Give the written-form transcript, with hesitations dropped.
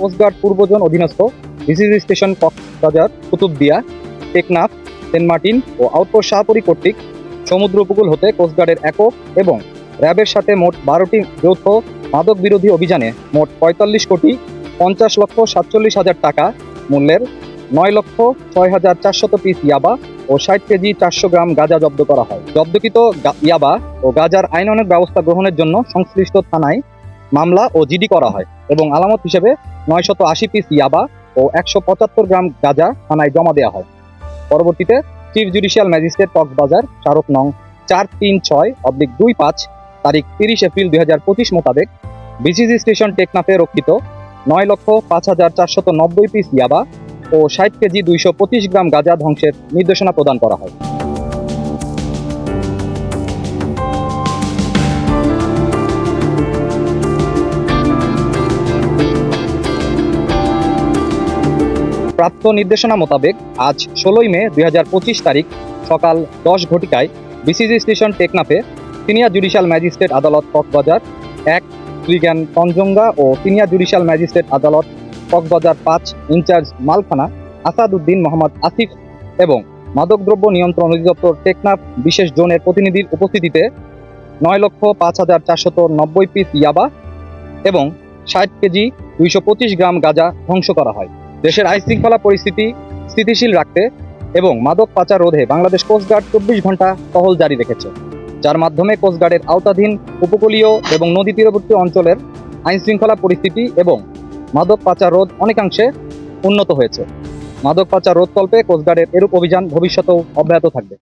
Coast guard পূর্ব zone অধীনস্থ BCG station Cox's Bazar, Kutubdia, Teknaf, saint Martin ও আউটপোস্ট শাহপরী কর্তৃক সমুদ্র উপকূল হতে কোস্টগার্ডের একক এবং র্যাবের সাথে মোট 12টি যৌথ মাদক বিরোধী অভিযানে মোট 45,50,47,000 টাকা মূল্যের 9,06,400 পিস ইয়াবা ও 60 কেজি 400 গ্রাম গাঁজা জব্দ করা হয়। জব্দকৃত ইয়াবা ও গাঁজার আইনানুগ ব্যবস্থা গ্রহণের জন্য সংশ্লিষ্ট থানায় মামলা ও জিডি করা হয় এবং আলামত হিসেবে 980 পিস ইয়াবা ও 175 গ্রাম গাঁজা থানায় জমা দেওয়া হয়। পরবর্তীতে চিফ জুডিশিয়াল ম্যাজিস্ট্রেট কক্সবাজার স্মারক নং 436/25 তারিখ 30 এপ্রিল 2025 মোতাবেক বিসিজি স্টেশন টেকনাফে রক্ষিত 9,05,490 পিস ইয়াবা ও 60 কেজি 225 গ্রাম গাঁজা ধ্বংসের নির্দেশনা প্রদান করা হয়। প্রাপ্ত নির্দেশনা মোতাবেক আজ 16 মে 2025 তারিখ সকাল 10 ঘটিকায় বিসিজি স্টেশন টেকনাফে সিনিয়র জুডিশিয়াল ম্যাজিস্ট্রেট আদালত কক্সবাজার 1 শ্রীজ্ঞান তঞ্জঙ্গা ও সিনিয়র জুডিশিয়াল ম্যাজিস্ট্রেট আদালত কক্সবাজার 5 ইনচার্জ মালখানা আসাদউদ্দিন মোহাম্মদ আসিফ এবং মাদকদ্রব্য নিয়ন্ত্রণ অধিদপ্তর টেকনাফ বিশেষ জোনের প্রতিনিধির উপস্থিতিতে 9,05,490 পিস ইয়াবা এবং 60 কেজি 225 গ্রাম গাঁজা ধ্বংস করা হয়। দেশের আইনশৃঙ্খলা পরিস্থিতি স্থিতিশীল রাখতে এবং মাদক পাচার রোধে বাংলাদেশ কোস্টগার্ড 24 ঘন্টা টহল জারি রেখেছে, যার মাধ্যমে কোস্টগার্ডের আওতাধীন উপকূলীয় এবং নদী তীরবর্তী অঞ্চলের আইনশৃঙ্খলা পরিস্থিতি এবং মাদক পাচার রোধ অনেকাংশে উন্নত হয়েছে। মাদক পাচার রোধকল্পে কোস্টগার্ডের এরূপ অভিযান ভবিষ্যতেও অব্যাহত থাকবে।